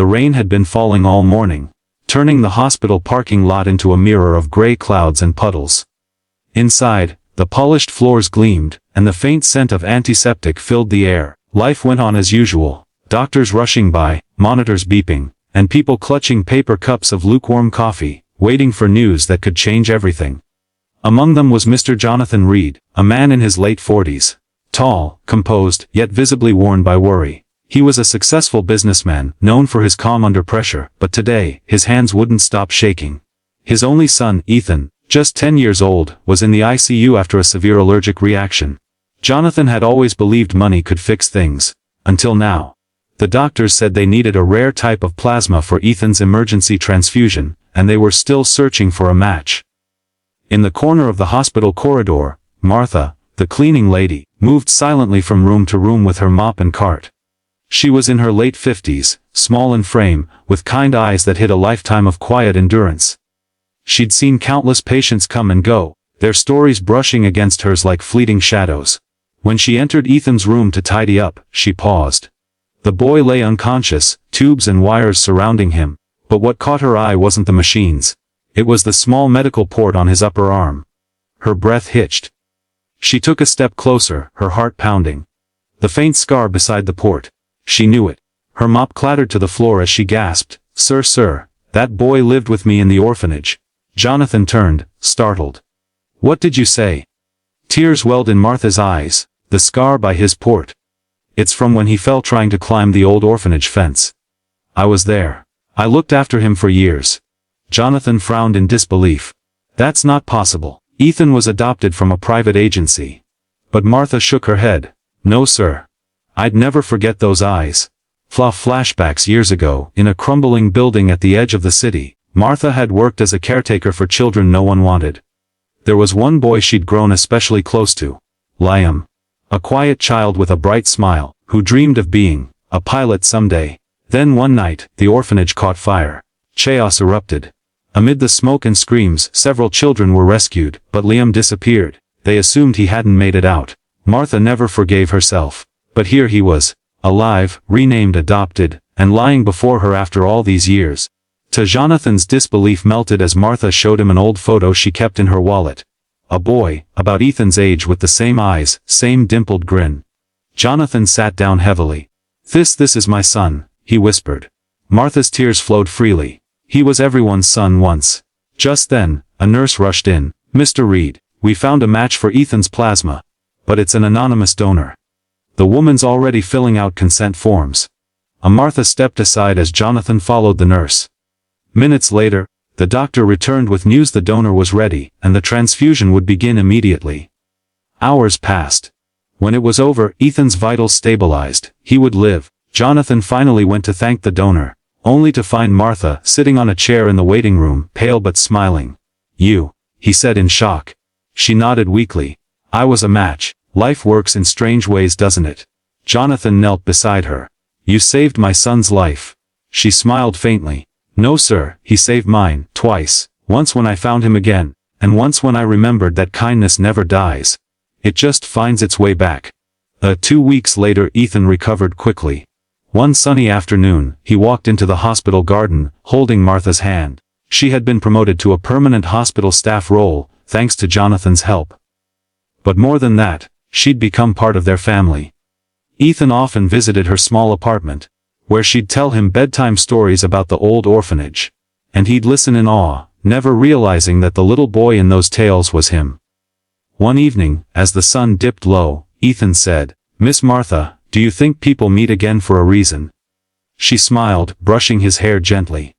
The rain had been falling all morning, turning the hospital parking lot into a mirror of gray clouds and puddles. Inside, the polished floors gleamed, and the faint scent of antiseptic filled the air. Life went on as usual, doctors rushing by, monitors beeping, and people clutching paper cups of lukewarm coffee, waiting for news that could change everything. Among them was Mr. Jonathan Reed, a man in his late 40s. Tall, composed, yet visibly worn by worry. He was a successful businessman, known for his calm under pressure, but today, his hands wouldn't stop shaking. His only son, Ethan, just 10 years old, was in the ICU after a severe allergic reaction. Jonathan had always believed money could fix things. Until now. The doctors said they needed a rare type of plasma for Ethan's emergency transfusion, and they were still searching for a match. In the corner of the hospital corridor, Martha, the cleaning lady, moved silently from room to room with her mop and cart. She was in her late 50s, small in frame, with kind eyes that hid a lifetime of quiet endurance. She'd seen countless patients come and go, their stories brushing against hers like fleeting shadows. When she entered Ethan's room to tidy up, she paused. The boy lay unconscious, tubes and wires surrounding him, but what caught her eye wasn't the machines. It was the small medical port on his upper arm. Her breath hitched. She took a step closer, her heart pounding. The faint scar beside the port. She knew it. Her mop clattered to the floor as she gasped, Sir, that boy lived with me in the orphanage." Jonathan turned, startled. "What did you say?" Tears welled in Martha's eyes. "The scar by his port. It's from when he fell trying to climb the old orphanage fence. I was there. I looked after him for years." Jonathan frowned in disbelief. "That's not possible. Ethan was adopted from a private agency." But Martha shook her head. "No sir. I'd never forget those eyes." Flashbacks years ago, in a crumbling building at the edge of the city, Martha had worked as a caretaker for children no one wanted. There was one boy she'd grown especially close to. Liam. A quiet child with a bright smile, who dreamed of being a pilot someday. Then one night, the orphanage caught fire. Chaos erupted. Amid the smoke and screams, several children were rescued, but Liam disappeared. They assumed he hadn't made it out. Martha never forgave herself. But here he was, alive, renamed adopted, and lying before her after all these years. To Jonathan's disbelief melted as Martha showed him an old photo she kept in her wallet. A boy, about Ethan's age with the same eyes, same dimpled grin. Jonathan sat down heavily. This is my son," he whispered. Martha's tears flowed freely. He was everyone's son once. Just then, a nurse rushed in. "Mr. Reed, we found a match for Ethan's plasma. But it's an anonymous donor. The woman's already filling out consent forms." Martha stepped aside as Jonathan followed the nurse. Minutes later, the doctor returned with news the donor was ready, and the transfusion would begin immediately. Hours passed. When it was over, Ethan's vitals stabilized. He would live. Jonathan finally went to thank the donor, only to find Martha sitting on a chair in the waiting room, pale but smiling. "You," he said in shock. She nodded weakly. "I was a match. Life works in strange ways, doesn't it?" Jonathan knelt beside her. "You saved my son's life." She smiled faintly. "No sir, he saved mine, twice. Once when I found him again, and once when I remembered that kindness never dies. It just finds its way back." 2 weeks later Ethan recovered quickly. One sunny afternoon, he walked into the hospital garden, holding Martha's hand. She had been promoted to a permanent hospital staff role, thanks to Jonathan's help. But more than that, she'd become part of their family. Ethan often visited her small apartment, where she'd tell him bedtime stories about the old orphanage. And he'd listen in awe, never realizing that the little boy in those tales was him. One evening, as the sun dipped low, Ethan said, "Miss Martha, do you think people meet again for a reason?" She smiled, brushing his hair gently.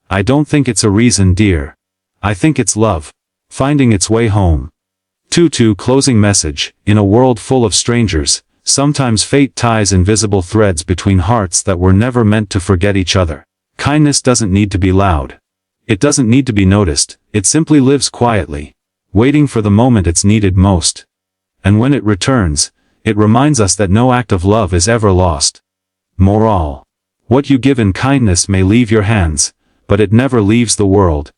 "I don't think it's a reason, dear. I think it's love. Finding its way home." Closing message. In a world full of strangers, sometimes fate ties invisible threads between hearts that were never meant to forget each other. Kindness doesn't need to be loud. It doesn't need to be noticed. It simply lives quietly, waiting for the moment it's needed most. And when it returns, it reminds us that no act of love is ever lost. Moral. What you give in kindness may leave your hands, but it never leaves the world.